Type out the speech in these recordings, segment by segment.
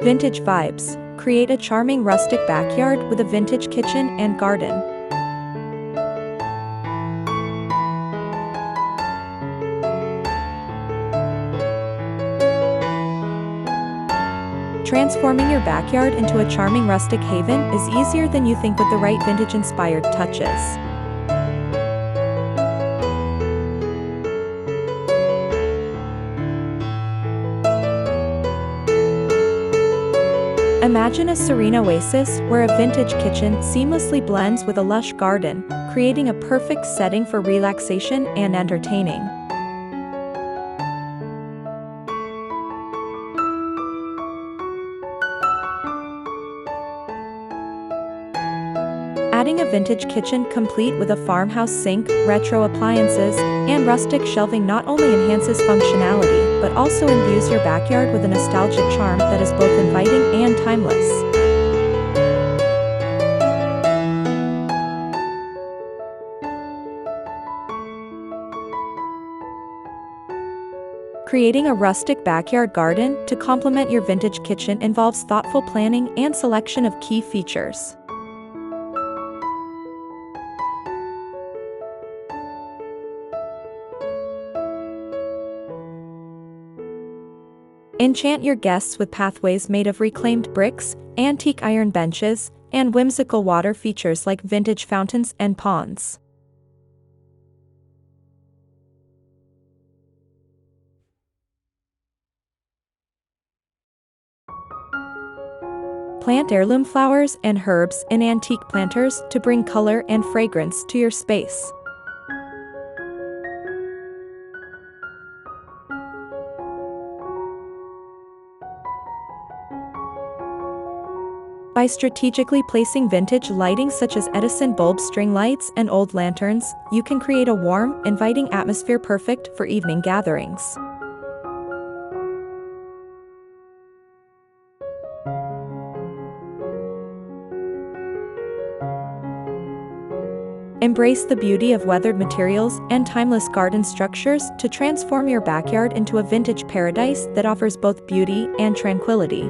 Vintage vibes. Create a charming rustic backyard with a vintage kitchen and garden. Transforming your backyard into a charming rustic haven is easier than you think with the right vintage-inspired touches. Imagine a serene oasis where a vintage kitchen seamlessly blends with a lush garden, creating a perfect setting for relaxation and entertaining. Adding a vintage kitchen complete with a farmhouse sink, retro appliances, and rustic shelving not only enhances functionality, but also imbues your backyard with a nostalgic charm that is both inviting and timeless. Creating a rustic backyard garden to complement your vintage kitchen involves thoughtful planning and selection of key features. Enchant your guests with pathways made of reclaimed bricks, antique iron benches, and whimsical water features like vintage fountains and ponds. Plant heirloom flowers and herbs in antique planters to bring color and fragrance to your space. By strategically placing vintage lighting such as Edison bulb string lights and old lanterns, you can create a warm, inviting atmosphere perfect for evening gatherings. Embrace the beauty of weathered materials and timeless garden structures to transform your backyard into a vintage paradise that offers both beauty and tranquility.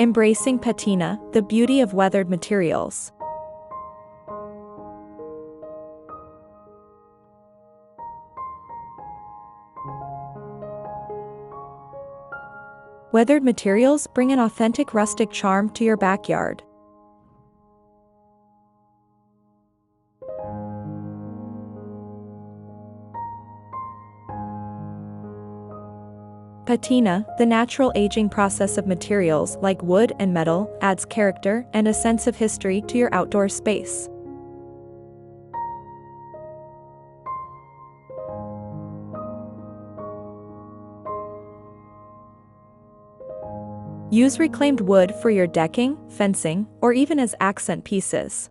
Embracing patina, the beauty of weathered materials. Weathered materials bring an authentic rustic charm to your backyard. Patina, the natural aging process of materials like wood and metal, adds character and a sense of history to your outdoor space. Use reclaimed wood for your decking, fencing, or even as accent pieces.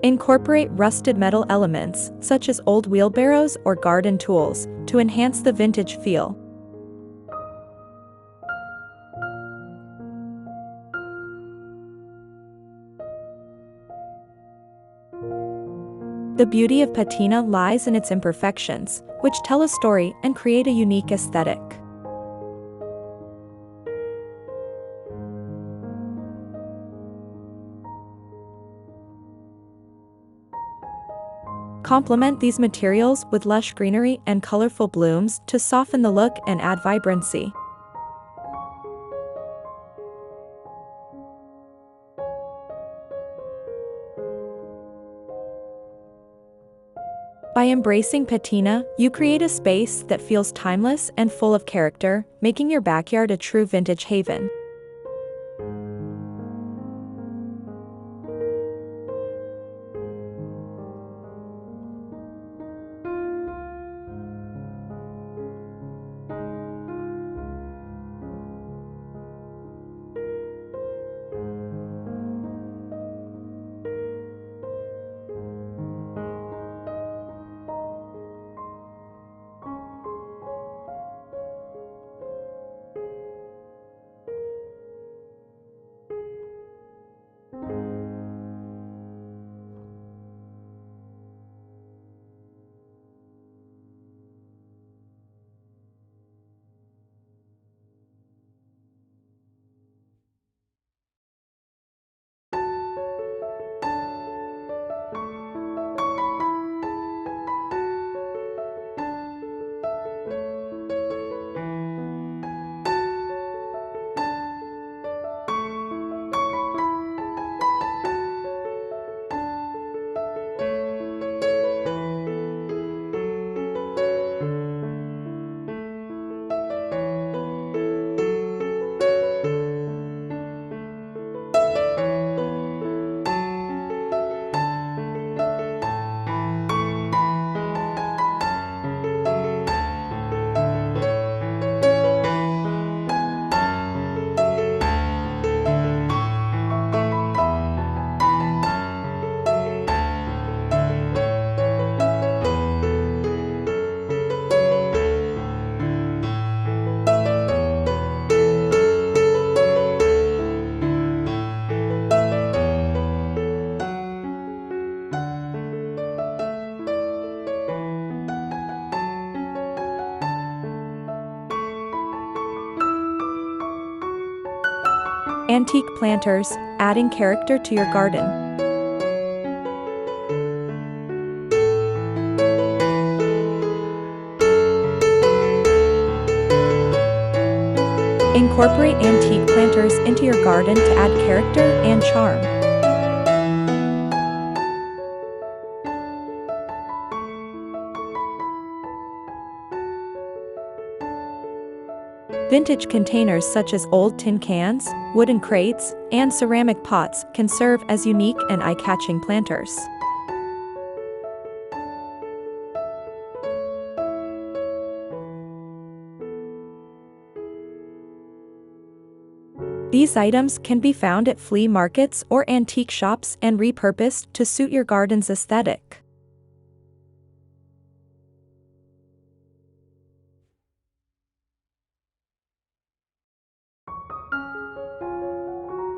Incorporate rusted metal elements, such as old wheelbarrows or garden tools, to enhance the vintage feel. The beauty of patina lies in its imperfections, which tell a story and create a unique aesthetic. Complement these materials with lush greenery and colorful blooms to soften the look and add vibrancy. By embracing patina, you create a space that feels timeless and full of character, making your backyard a true vintage haven. Antique planters, adding character to your garden. Incorporate antique planters into your garden to add character and charm. Vintage containers such as old tin cans, wooden crates, and ceramic pots can serve as unique and eye-catching planters. These items can be found at flea markets or antique shops and repurposed to suit your garden's aesthetic.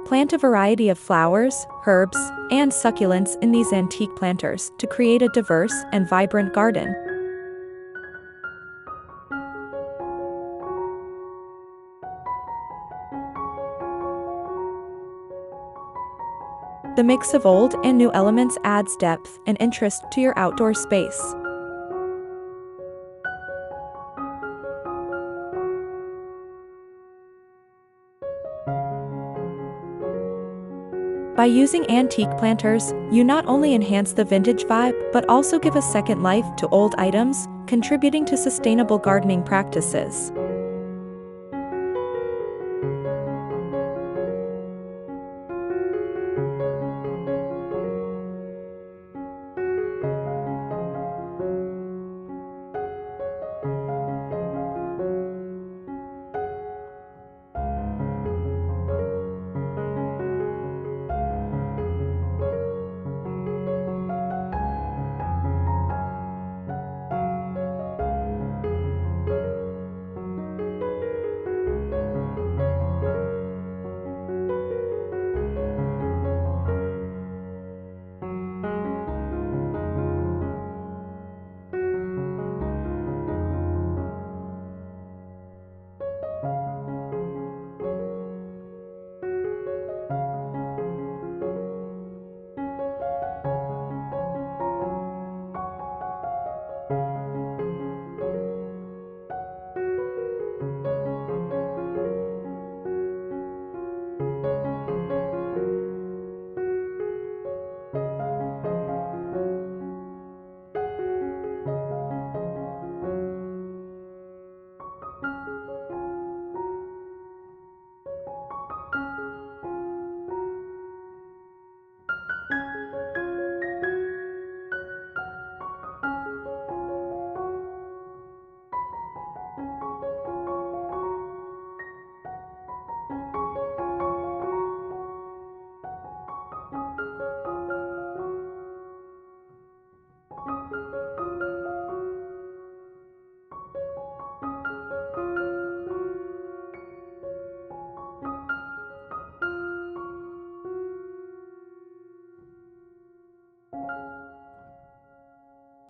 Plant a variety of flowers, herbs, and succulents in these antique planters to create a diverse and vibrant garden. The mix of old and new elements adds depth and interest to your outdoor space. By using antique planters, you not only enhance the vintage vibe but also give a second life to old items, contributing to sustainable gardening practices.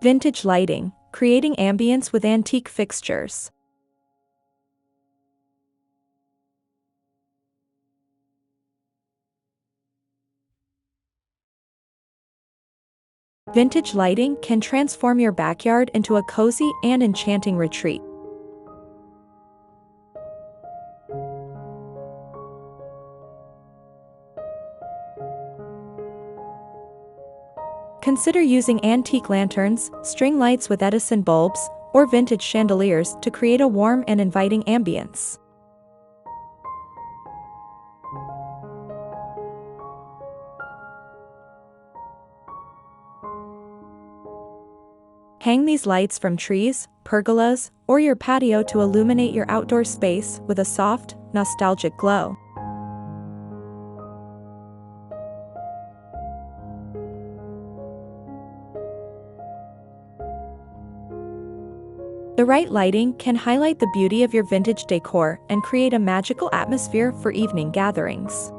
Vintage lighting, creating ambience with antique fixtures. Vintage lighting can transform your backyard into a cozy and enchanting retreat. Consider using antique lanterns, string lights with Edison bulbs, or vintage chandeliers to create a warm and inviting ambience. Hang these lights from trees, pergolas, or your patio to illuminate your outdoor space with a soft, nostalgic glow. The right lighting can highlight the beauty of your vintage decor and create a magical atmosphere for evening gatherings.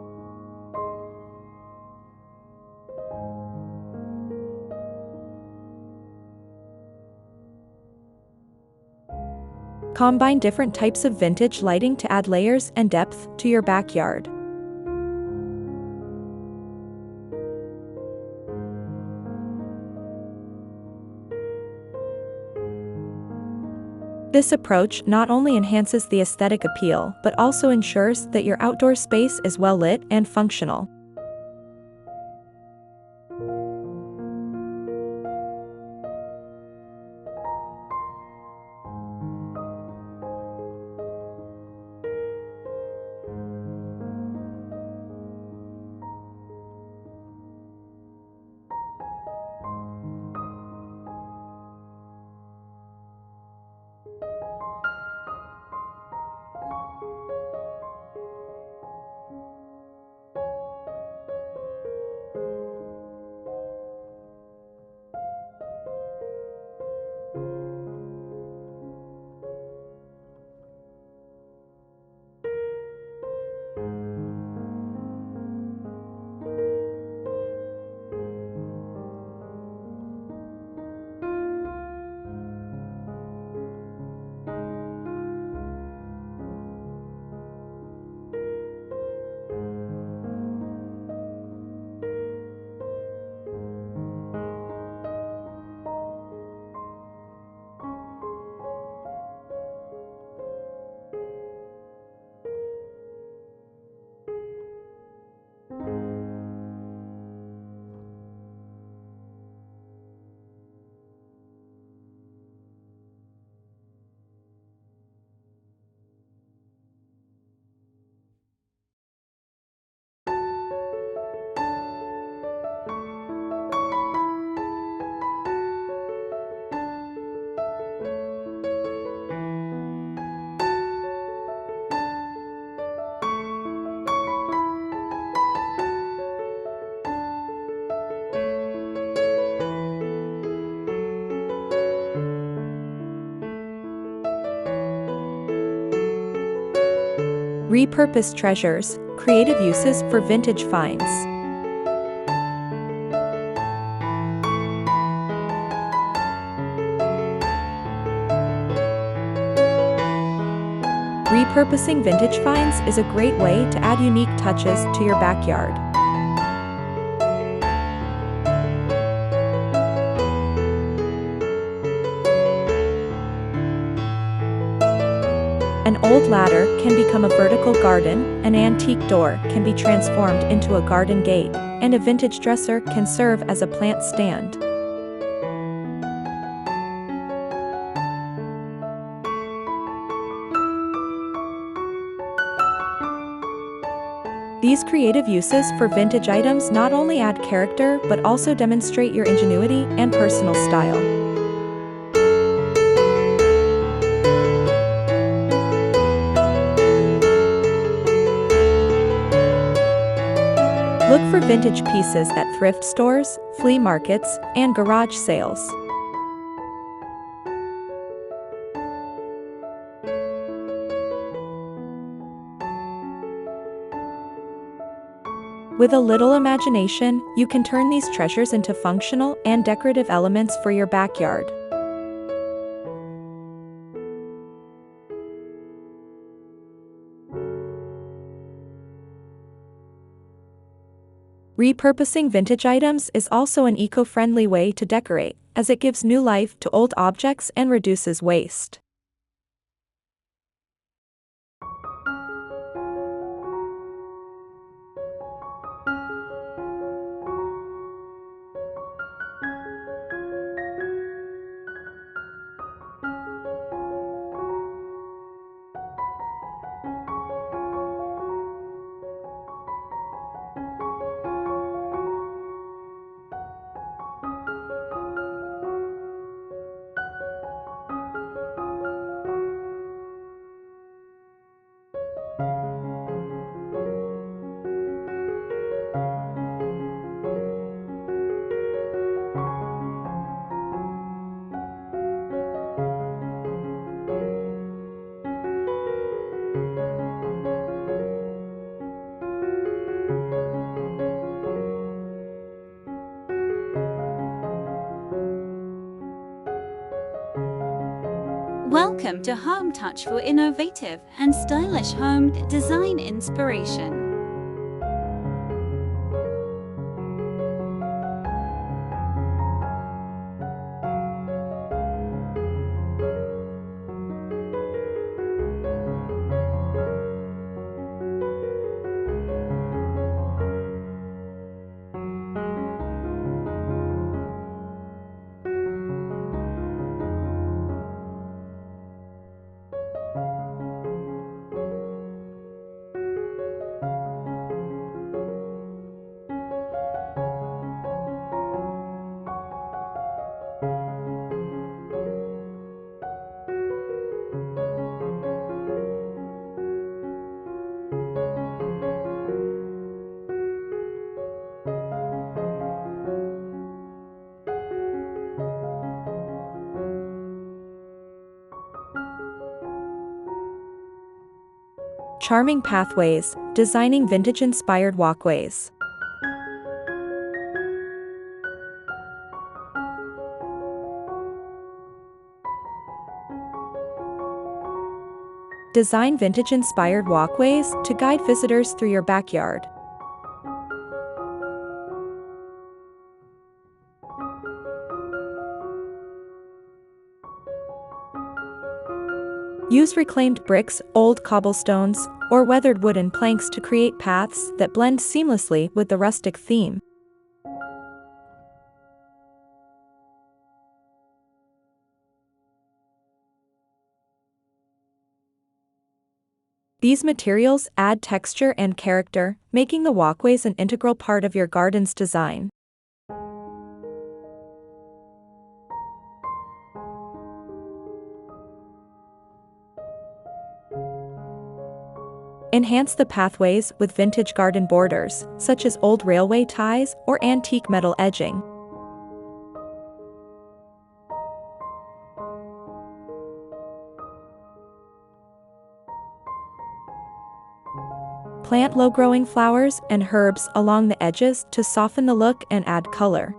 Combine different types of vintage lighting to add layers and depth to your backyard. This approach not only enhances the aesthetic appeal but also ensures that your outdoor space is well lit and functional. Repurposed treasures, creative uses for vintage finds. Repurposing vintage finds is a great way to add unique touches to your backyard. An old ladder can become a vertical garden, an antique door can be transformed into a garden gate, and a vintage dresser can serve as a plant stand. These creative uses for vintage items not only add character but also demonstrate your ingenuity and personal style. Look for vintage pieces at thrift stores, flea markets, and garage sales. With a little imagination, you can turn these treasures into functional and decorative elements for your backyard. Repurposing vintage items is also an eco-friendly way to decorate, as it gives new life to old objects and reduces waste. Welcome to Home Touch for innovative and stylish home design inspiration. Charming pathways, designing vintage-inspired walkways. Design vintage-inspired walkways to guide visitors through your backyard. Use reclaimed bricks, old cobblestones, or weathered wooden planks to create paths that blend seamlessly with the rustic theme. These materials add texture and character, making the walkways an integral part of your garden's design. Enhance the pathways with vintage garden borders, such as old railway ties or antique metal edging. Plant low-growing flowers and herbs along the edges to soften the look and add color.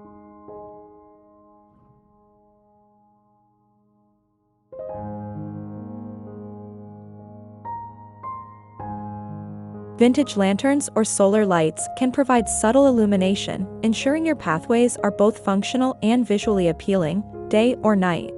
Vintage lanterns or solar lights can provide subtle illumination, ensuring your pathways are both functional and visually appealing, day or night.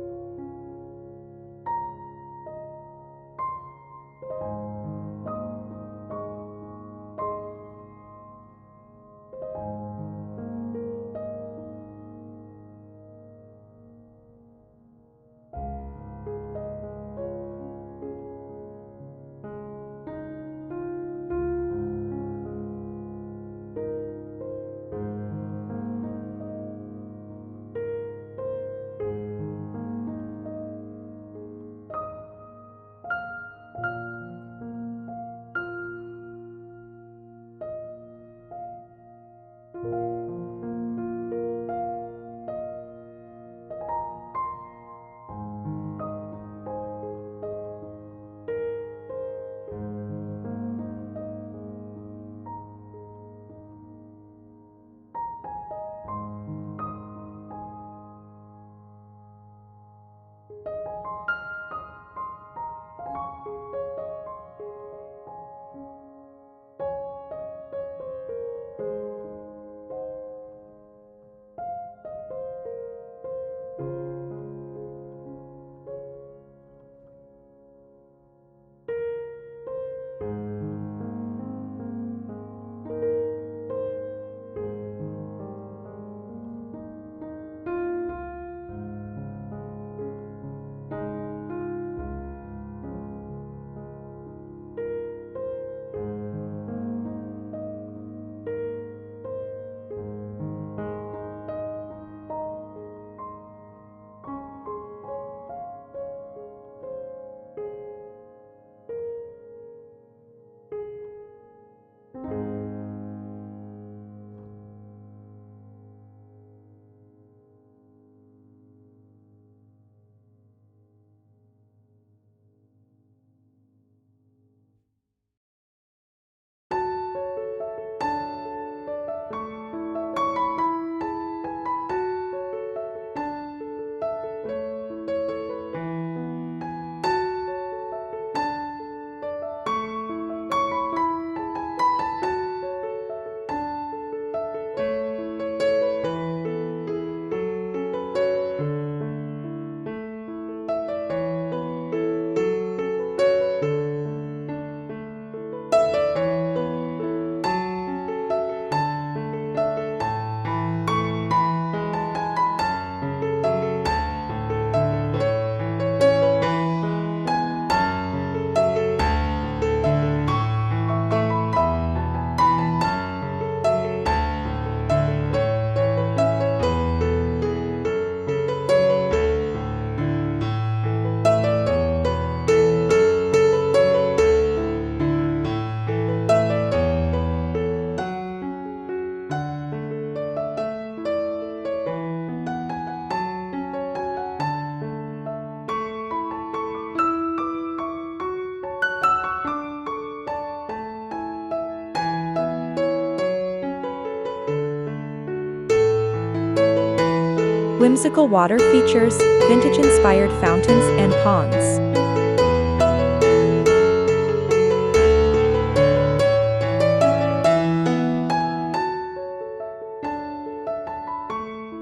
Whimsical water features vintage-inspired fountains and ponds.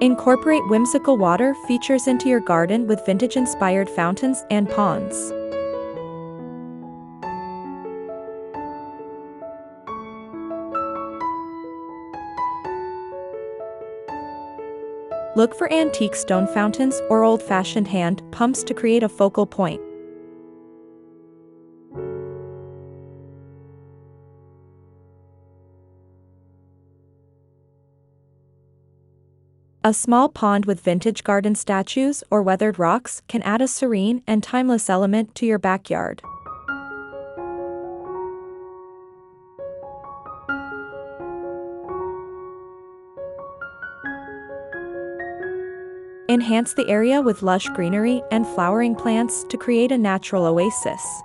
Incorporate whimsical water features into your garden with vintage-inspired fountains and ponds. Look for antique stone fountains or old-fashioned hand pumps to create a focal point. A small pond with vintage garden statues or weathered rocks can add a serene and timeless element to your backyard. Enhance the area with lush greenery and flowering plants to create a natural oasis.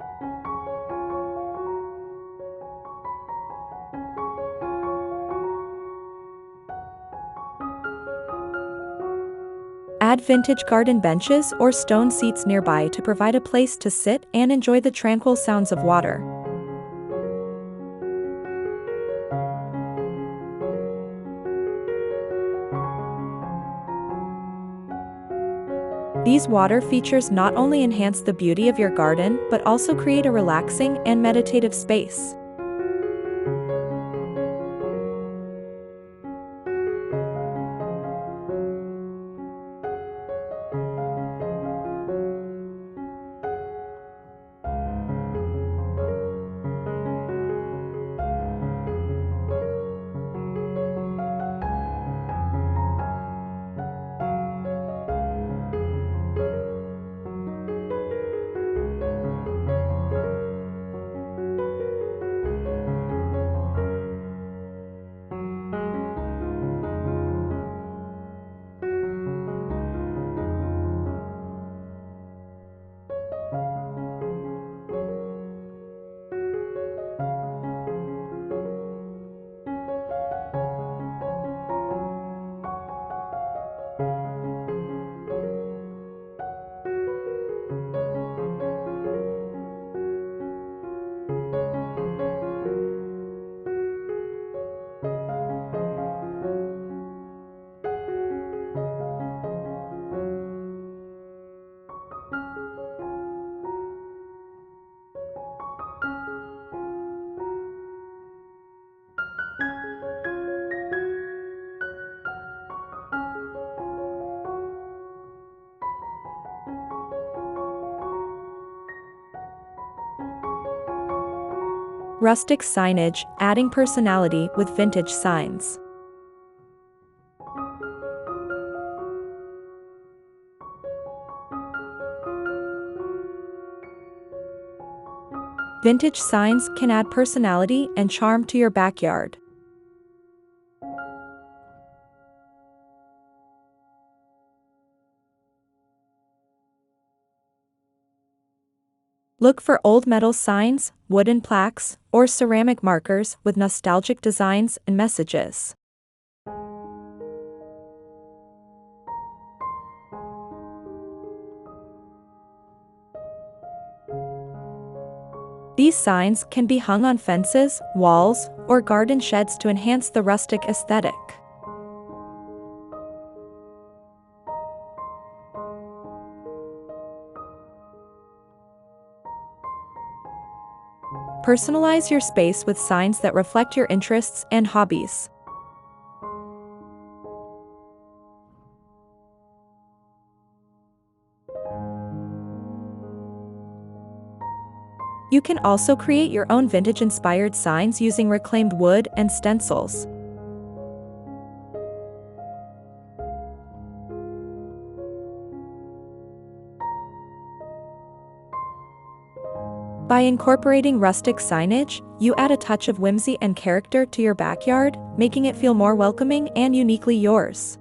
Add vintage garden benches or stone seats nearby to provide a place to sit and enjoy the tranquil sounds of water. These water features not only enhance the beauty of your garden but also create a relaxing and meditative space. Rustic signage, adding personality with vintage signs. Vintage signs can add personality and charm to your backyard. Look for old metal signs, wooden plaques, or ceramic markers with nostalgic designs and messages. These signs can be hung on fences, walls, or garden sheds to enhance the rustic aesthetic. Personalize your space with signs that reflect your interests and hobbies. You can also create your own vintage-inspired signs using reclaimed wood and stencils. By incorporating rustic signage, you add a touch of whimsy and character to your backyard, making it feel more welcoming and uniquely yours.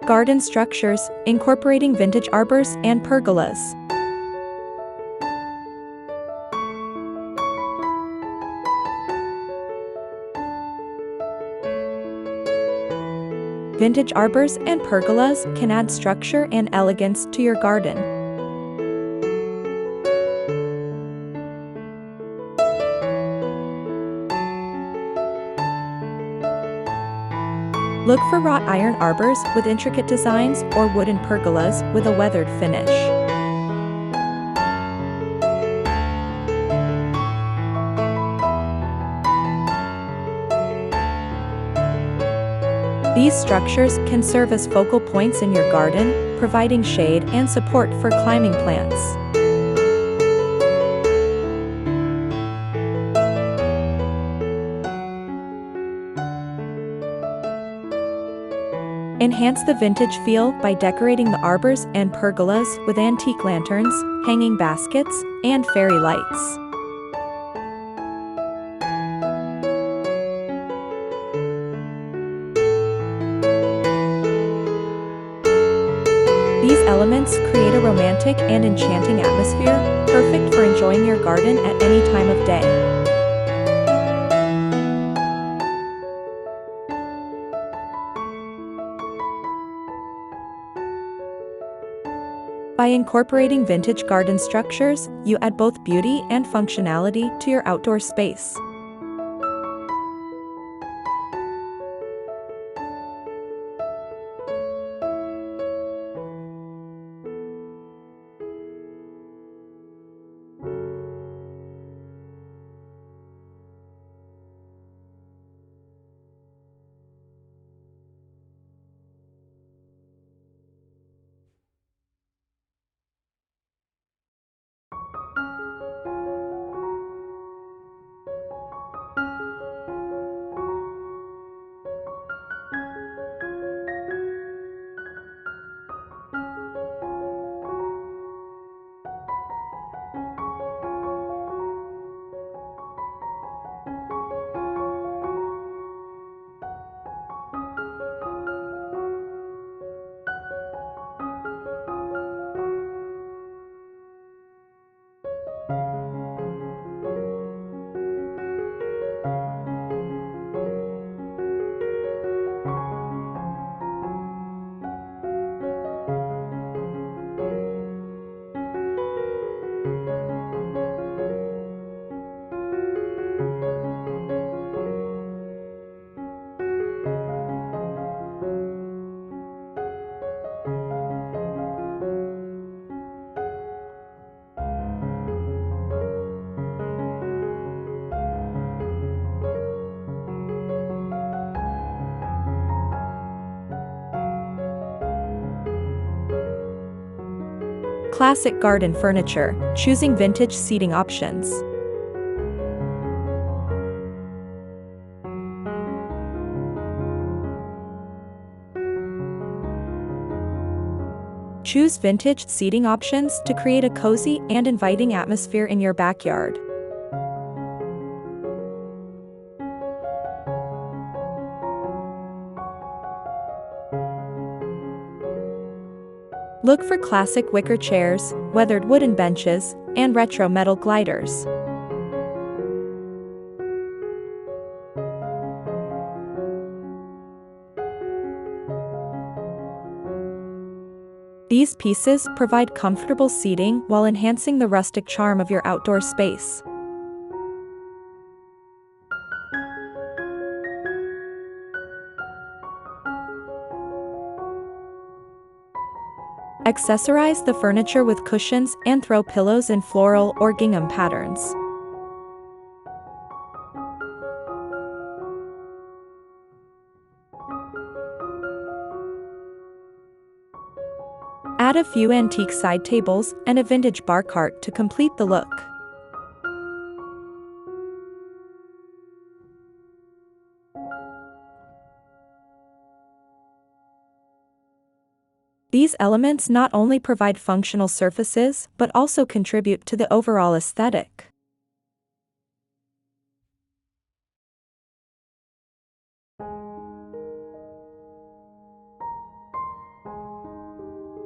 Garden structures, incorporating vintage arbors and pergolas. Vintage arbors and pergolas can add structure and elegance to your garden. Look for wrought iron arbors with intricate designs or wooden pergolas with a weathered finish. These structures can serve as focal points in your garden, providing shade and support for climbing plants. Enhance the vintage feel by decorating the arbors and pergolas with antique lanterns, hanging baskets, and fairy lights. These elements create a romantic and enchanting atmosphere, perfect for enjoying your garden at any time of day. By incorporating vintage garden structures, you add both beauty and functionality to your outdoor space. Classic garden furniture, choosing vintage seating options. Choose vintage seating options to create a cozy and inviting atmosphere in your backyard. Look for classic wicker chairs, weathered wooden benches, and retro metal gliders. These pieces provide comfortable seating while enhancing the rustic charm of your outdoor space. Accessorize the furniture with cushions and throw pillows in floral or gingham patterns. Add a few antique side tables and a vintage bar cart to complete the look. These elements not only provide functional surfaces but also contribute to the overall aesthetic.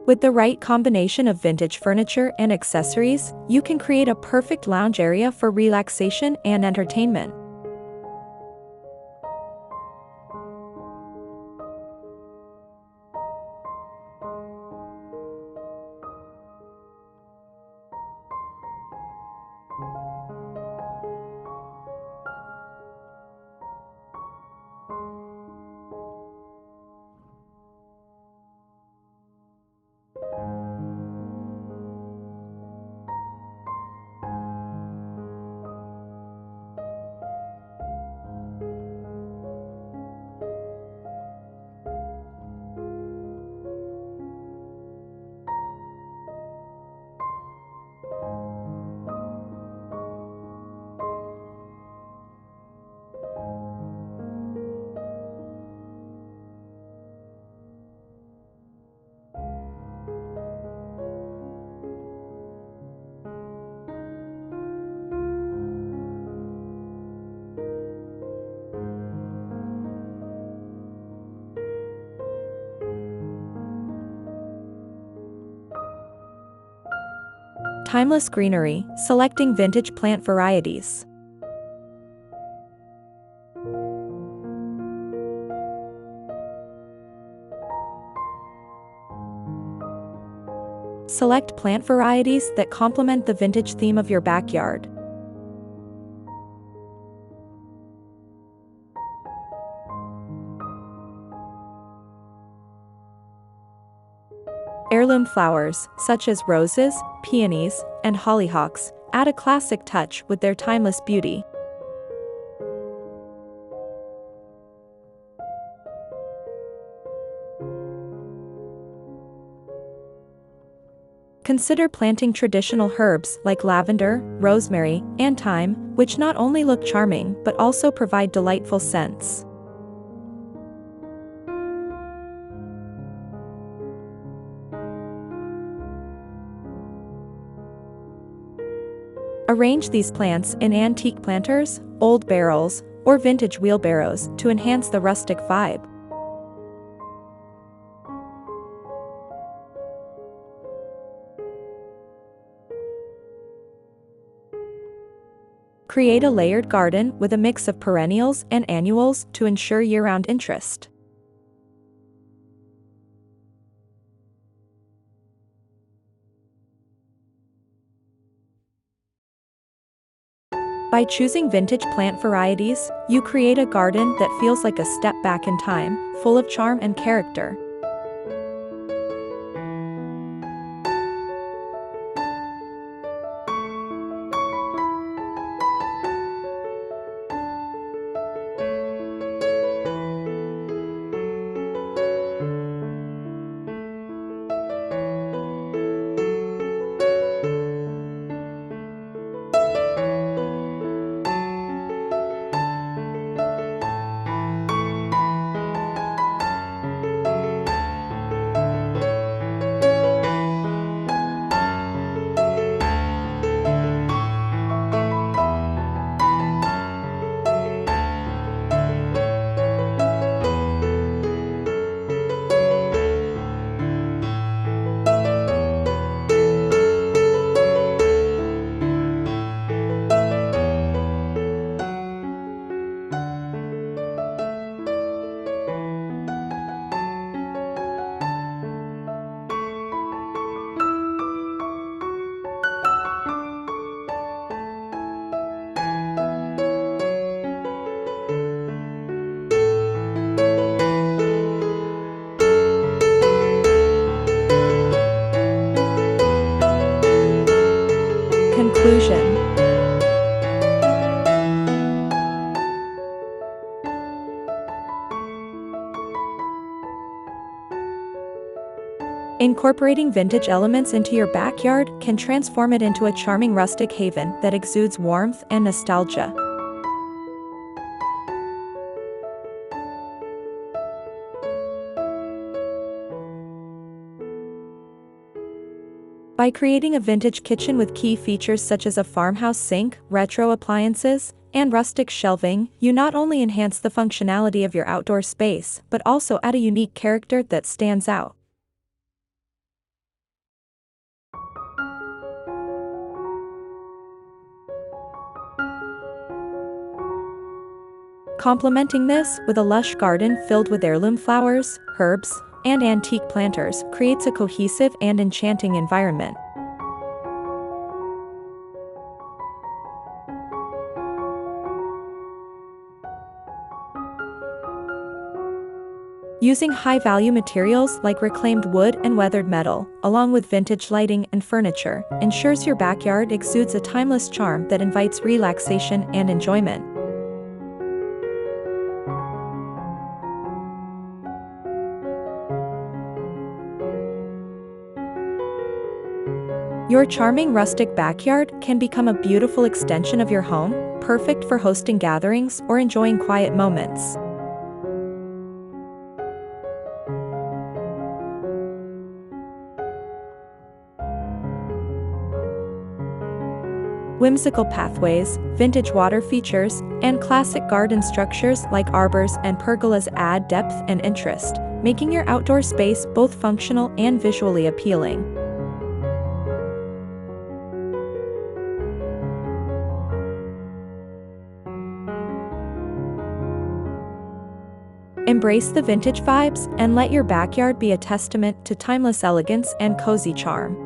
With the right combination of vintage furniture and accessories, you can create a perfect lounge area for relaxation and entertainment. Timeless greenery, selecting vintage plant varieties. Select plant varieties that complement the vintage theme of your backyard. Heirloom flowers, such as roses, peonies, and hollyhocks, add a classic touch with their timeless beauty. Consider planting traditional herbs like lavender, rosemary, and thyme, which not only look charming but also provide delightful scents. Arrange these plants in antique planters, old barrels, or vintage wheelbarrows to enhance the rustic vibe. Create a layered garden with a mix of perennials and annuals to ensure year-round interest. By choosing vintage plant varieties, you create a garden that feels like a step back in time, full of charm and character. Conclusion. Incorporating vintage elements into your backyard can transform it into a charming rustic haven that exudes warmth and nostalgia. By creating a vintage kitchen with key features such as a farmhouse sink, retro appliances, and rustic shelving, you not only enhance the functionality of your outdoor space, but also add a unique character that stands out. Complementing this with a lush garden filled with heirloom flowers, herbs, and antique planters creates a cohesive and enchanting environment. Using high-value materials like reclaimed wood and weathered metal, along with vintage lighting and furniture, ensures your backyard exudes a timeless charm that invites relaxation and enjoyment. Your charming rustic backyard can become a beautiful extension of your home, perfect for hosting gatherings or enjoying quiet moments. Whimsical pathways, vintage water features, and classic garden structures like arbors and pergolas add depth and interest, making your outdoor space both functional and visually appealing. Embrace the vintage vibes and let your backyard be a testament to timeless elegance and cozy charm.